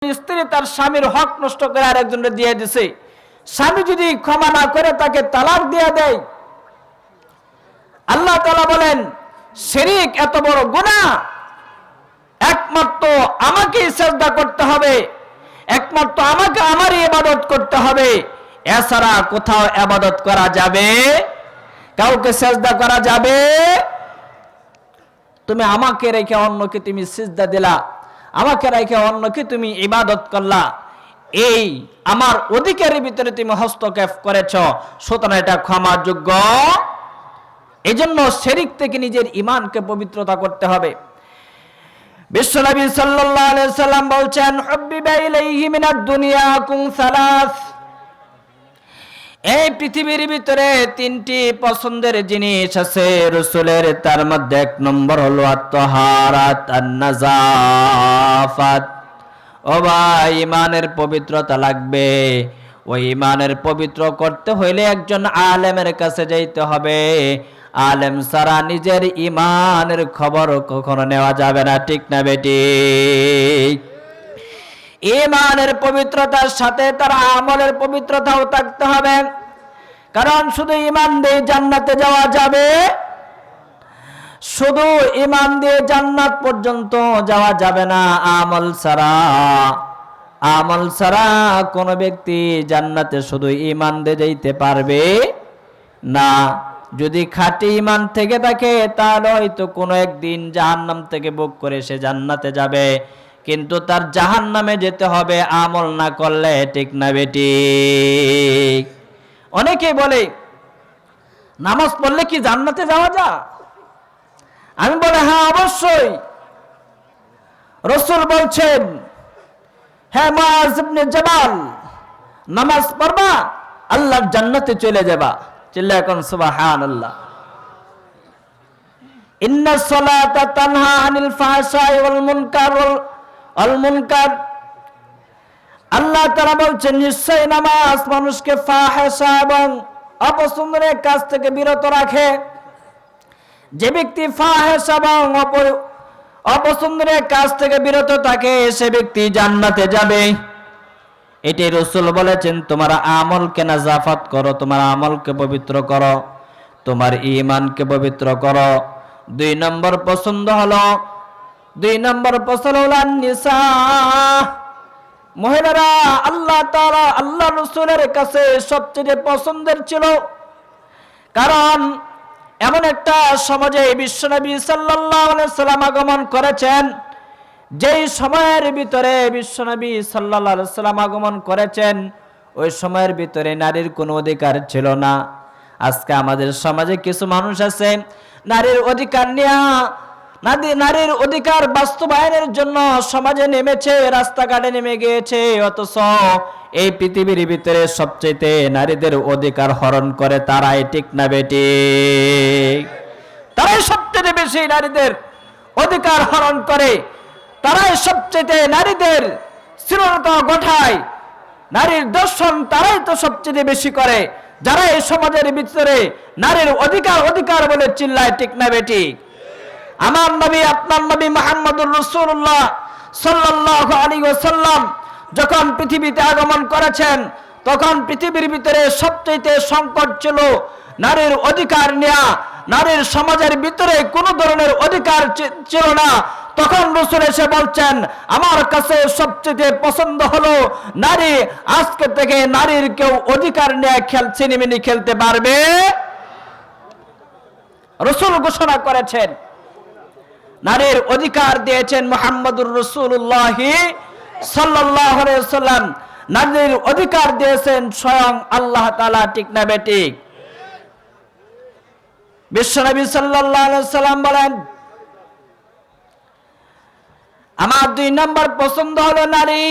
স্ত্রী তার স্বামীর হক নষ্ট করে আরেকজনকে দিয়ে দিছে, স্বামী যদি ক্ষমা না করে তাকে তালাক দিয়ে দেয়, আল্লাহ তাআলা বলেন শিরক এত বড় গুনাহ, একমাত্র আমাকেই সিজদা করতে হবে, একমাত্র আমাকে আমারই ইবাদত করতে হবে, এছাড়া কোথাও ইবাদত করা যাবে, কাউকে সিজদা করা যাবে? তুমি আমাকে রেখে অন্যকে তুমি সিজদা দিলা, আমাকে রেখে অন্যকে তুমি ইবাদত করলা, এই আমার অধিকারের ভিতরে তুমি হস্তক্ষেপ করেছ, সুতরাং এটা ক্ষমাযোগ্য। এজন্য শিরক থেকে নিজের ঈমানকে পবিত্রতা করতে হবে। বিশ্বনবী সাল্লাল্লাহু আলাইহি সাল্লাম বলছেন, হুব্বিবা ইলাইহি মিনাদ দুনিয়া কুন সালাস, এই পৃথিবীর ভিতরে তিনটি পছন্দের জিনিস আছে রাসূলের, তার মধ্যে এক নম্বর হলো আত-তাহারাত আন-নাযাফাত। ও ভাই, ঈমানের পবিত্রতা লাগবে। ওই ঈমানের পবিত্র করতে হইলে একজন আলেমের কাছে যাইতে হবে। আলেম ছাড়া নিজের ঈমানের খবর কখনো নেওয়া যাবে না, ঠিক না বেটি? ঈমানের পবিত্রতার সাথে তার আমলের পবিত্রতাও থাকতে হবে, কারণ শুধু ঈমান দিয়ে জান্নাতে যাওয়া যাবে, শুধু ঈমান দিয়ে জান্নাত পর্যন্ত যাওয়া যাবে না, আমল ছাড়া কোন ব্যক্তি জান্নাতে শুধু ঈমান দিয়ে যাইতে পারবে না। যদি খাঁটি ঈমান থেকে থাকে তাহলে হয়তো কোনো একদিন জাহান্নাম থেকে বুক করে সে জান্নাতে যাবে, কিন্তু তার জাহান্নামে যেতে হবে আমল না করলে, ঠিক না বেটি? অনেকে বলে নামাজ পড়লে কি জান্নাতে যাওয়া যায়? আমি বলে হ্যাঁ, অবশ্যই। রাসূল বলছেন, হ্যাঁ মুআয ইবনে জাবাল, নামাজ পড়বা আল্লাহর জান্নাতে চলে যাবা। চিল্লা এখন সুবহানাল্লাহ। ইন্নাস সালাতা তানহা আনিল ফাহশাই ওয়াল মুনকার। আল্লাহ তাআলা বলছেন নিশ্চয় নামাজ মানুষকে ফাহশা এবং অপছন্দের কাজ থেকে বিরত রাখে। যে ব্যক্তি ফাহশা এবং অপছন্দের কাজ থেকে বিরত থাকে সে ব্যক্তি জান্নাতে যাবে। এটি রাসূল বলেছেন, তোমার আমলকে নাযাফাত করো, তোমার আমলকে পবিত্র করো, তোমার ঈমানকে পবিত্র করো। দুই নম্বর পছন্দ হলো নিসা, মহিলারা আল্লাহ তাআলা আল্লাহ রাসূলের কাছে সবচেয়ে পছন্দের ছিল, কারণ এমন একটা সমাজে বিশ্বনবী সাল্লাল্লাহু আলাইহি সাল্লাম আগমন করেছেন, যেই সময়ের ভিতরে বিশ্বনবী সাল্লাল্লাহু আলাইহি সাল্লাম আগমন করেছেন ওই সময়ের ভিতরে নারীর কোনো অধিকার ছিল না। আজকে আমাদের সমাজে কিছু মানুষ আছে নারীর অধিকার নিয়ে, নারীর অধিকার বাস্তবায়নের জন্য সমাজে নেমেছে, রাস্তাঘাটে নেমে গিয়েছে, অথচ এই পৃথিবীর ভিতরে সবচেয়ে নারীদের অধিকার হরণ করে তারাই, ঠিক না বেটি? তারাই সবচেয়ে বেশি নারীদের অধিকার হরণ করে, তারাই সবচেয়ে নারীদের শ্লীলতা ঘটায়, নারীর দর্শন তারাই তো সবচেয়ে বেশি করে, যারা এই সমাজের ভিতরে নারীর অধিকার বলে চিল্লায়, ঠিক না বেটি? আমার নবী, আপনার নবী মুহাম্মদুর রাসূলুল্লাহ সাল্লাল্লাহু আলাইহি ওয়াসাল্লাম যখন পৃথিবীতে আগমন করেছেন তখন পৃথিবীর ভিতরে সবচেয়ে সংকট ছিল নারীর অধিকার নেওয়া। নারীর সমাজের ভিতরে কোনো ধরনের অধিকার ছিল না। তখন রাসূল এসে বলছেন, আমার কাছে সবচেয়ে পছন্দ হলো নারী, আজকে থেকে নারীর কেউ অধিকার নিয়ে সিনেমিনি খেলতে পারবে। রাসূল ঘোষণা করেছেন, নারীর অধিকার দিয়েছেন মুহাম্মদুর রাসূলুল্লাহ সাল্লাল্লাহু আলাইহি ওয়াসাল্লাম, নারীর অধিকার দিয়েছেন স্বয়ং আল্লাহ তাআলা, ঠিক না বেটি? বিশ্বনবী সাল্লাল্লাহু আলাইহি ওয়াসাল্লাম বলেন, আমার দুই নম্বর পছন্দ হলো নারী।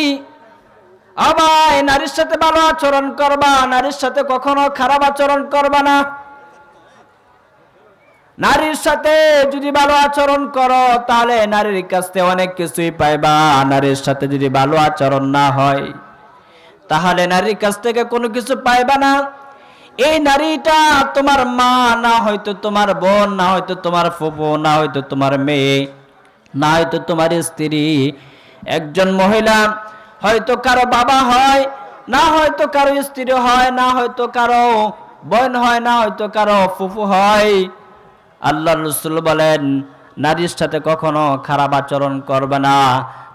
ভাই, নারীর সাথে ভালো আচরণ করবা, নারীর সাথে কখনো খারাপ আচরণ করবা না। নারীর সাথে যদি ভালো আচরণ করো তাহলে নারীর কাছ থেকে অনেক কিছুই পাইবা। নারীর সাথে যদি ভালো আচরণ না হয় তাহলে নারীর কাছ থেকে কোনো কিছু পাইবা না। এই নারীটা তোমার মা, না হয়তো তোমার বোন, না হয়তো তোমার ফুফু, না হয়তো তোমার মেয়ে, না হয়তো তোমার স্ত্রী। একজন মহিলা হয়তো কারো বাবা হয়, না হয়তো কারো স্ত্রী হয়, না হয়তো কারো বোন হয়, না হয়তো কারো ফুফু হয়। আল্লাহর রাসূল বলেন নারীর সাথে কখনো খারাপ আচরণ করবে না।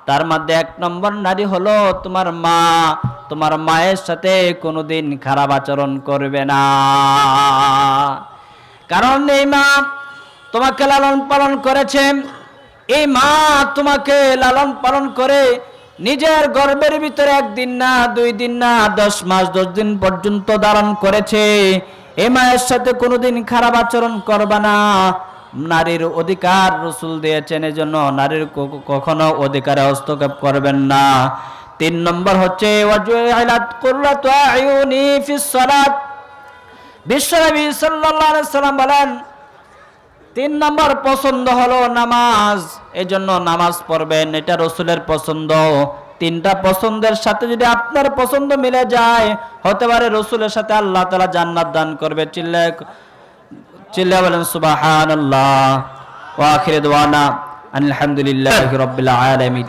তার মধ্যে 1 নম্বর নারী হলো তোমার মা। তোমার মায়ের সাথে কোনোদিন খারাপ আচরণ করবে না, কারণ এই মা তোমাকে লালন পালন করেছে। এই মা তোমাকে লালন পালন করে নিজের গর্ভের ভিতরে 1 দিন না 2 দিন না 10 মাস 10 দিন পর্যন্ত ধারণ করেছে। এই মায়ের সাথে কোনোদিন খারাপ আচরণ করবে না। নারীর অধিকার রাসূল দিয়েছেন, এজন্য নারীর কখনো অধিকারে হস্তক্ষেপ করবেন না। 3 নম্বর হচ্ছে ওয়াজুইলাত কুররাতু আয়ুনি ফিস সালাত। বিশ্বনবী সাল্লাল্লাহু আলাইহি সাল্লাম বলেন 3 নম্বর পছন্দ হলো নামাজ, এজন্য নামাজ পড়বেন, এটা রাসূলের পছন্দ। 3টা পছন্দের সাথে যদি আপনার পছন্দ মিলে যায়, হতে পারে রাসূলের সাথে আল্লাহ তাআলা জান্নাত দান করবে। চিল্লায়ে বলেন সুবহানাল্লাহ। ওয়া আখিরু দাওয়ানা আলহামদুলিল্লাহি রাব্বিল আলামিন।